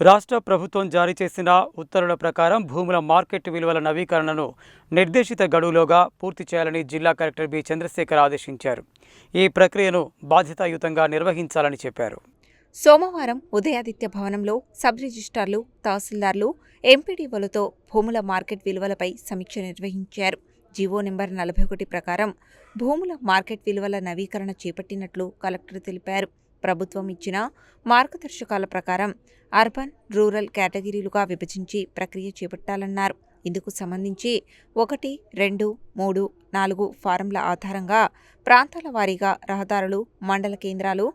రాష్ట్ర ప్రభుత్వం జారీ చేసిన ఉత్తర్వుల ప్రకారం భూముల మార్కెట్ విలువల నవీకరణను నిర్దేశిత గడువులోగా పూర్తి చేయాలని జిల్లా కలెక్టర్ బి చంద్రశేఖర్ ఆదేశించారు. ఈ ప్రక్రియను బాధ్యతాయుతంగా నిర్వహించాలని చెప్పారు. సోమవారం ఉదయాదిత్య భవనంలో సబ్ రిజిస్ట్రార్లు, తహసీల్దార్లు, ఎంపీడీఓలతో భూముల మార్కెట్ విలువలపై సమీక్ష నిర్వహించారు. జీవో నెంబర్ 41 ప్రకారం భూముల మార్కెట్ విలువల నవీకరణ చేపట్టినట్లు కలెక్టర్ తెలిపారు. ప్రభుత్వం ఇచ్చిన మార్గదర్శకాల ప్రకారం అర్బన్, రూరల్ కేటగిరీలుగా విభజించి ప్రక్రియ చేపట్టాలన్నారు. ఇందుకు సంబంధించి 1, 2, 3, 4 ఫారంల ఆధారంగా ప్రాంతాల వారీగా రహదారులు, మండల కేంద్రాలు,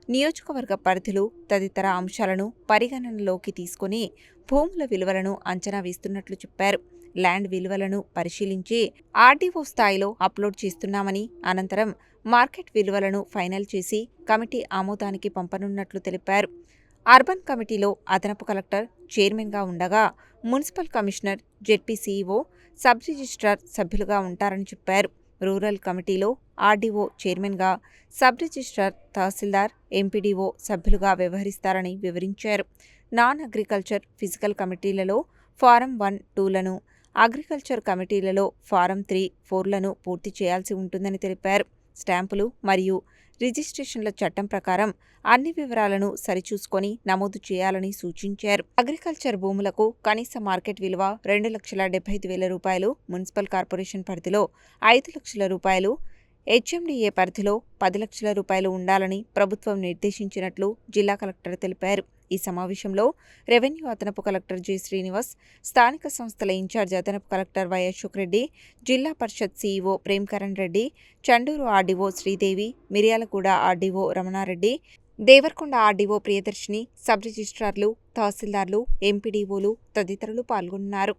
నియోజకవర్గ పరిధులు తదితర అంశాలను పరిగణనలోకి తీసుకుని భూముల విలువలను అంచనా వేస్తున్నట్లు చెప్పారు. ల్యాండ్ విలువలను పరిశీలించి ఆర్డీఓ స్థాయిలో అప్లోడ్ చేస్తున్నామని, అనంతరం మార్కెట్ విలువలను ఫైనల్ చేసి కమిటీ ఆమోదానికి పంపనున్నట్లు తెలిపారు. అర్బన్ కమిటీలో అదనపు కలెక్టర్ చైర్మన్గా ఉండగా municipal commissioner, ZP CEO, sub registrar సభ్యులుగా ఉంటారని చెప్పారు. రూరల్ కమిటీలో ఆర్డీఓ చైర్మన్గా, సబ్ రిజిస్ట్రార్, తహసీల్దార్, ఎంపీడీఓ సభ్యులుగా వ్యవహరిస్తారని వివరించారు. నాన్ అగ్రికల్చర్ ఫిజికల్ కమిటీలలో ఫారం 1, 2లను, అగ్రికల్చర్ కమిటీలలో ఫారం 3, 4లను పూర్తి చేయాల్సి ఉంటుందని తెలిపారు. స్టాంపులు మరియు రిజిస్ట్రేషన్ల చట్టం ప్రకారం అన్ని వివరాలను సరిచూసుకొని నమోదు చేయాలని సూచించారు. అగ్రికల్చర్ భూములకు కనీస మార్కెట్ విలువ 2,75,000 రూపాయలు, మున్సిపల్ కార్పొరేషన్ పరిధిలో 5 లక్షల రూపాయలు, హెచ్ఎండిఏ పరిధిలో 10 లక్షల రూపాయలు ఉండాలని ప్రభుత్వం నిర్దేశించినట్లు జిల్లా కలెక్టర్ తెలిపారు. ఈ సమావేశంలో రెవెన్యూ అదనపు కలెక్టర్ జె శ్రీనివాస్, స్థానిక సంస్థల ఇన్ఛార్జ్ అదనపు collector Y Ashok Reddy, Zilla Parishad CEO Premkaran Reddy, Chandur RDO Sridevi, Miryalaguda RDO Ramana Reddy, Devarakonda RDO Priyadarshini, sub రిజిస్ట్రార్లు, తహసీల్దార్లు, ఎంపీడీఓలు తదితరులు పాల్గొన్నారు.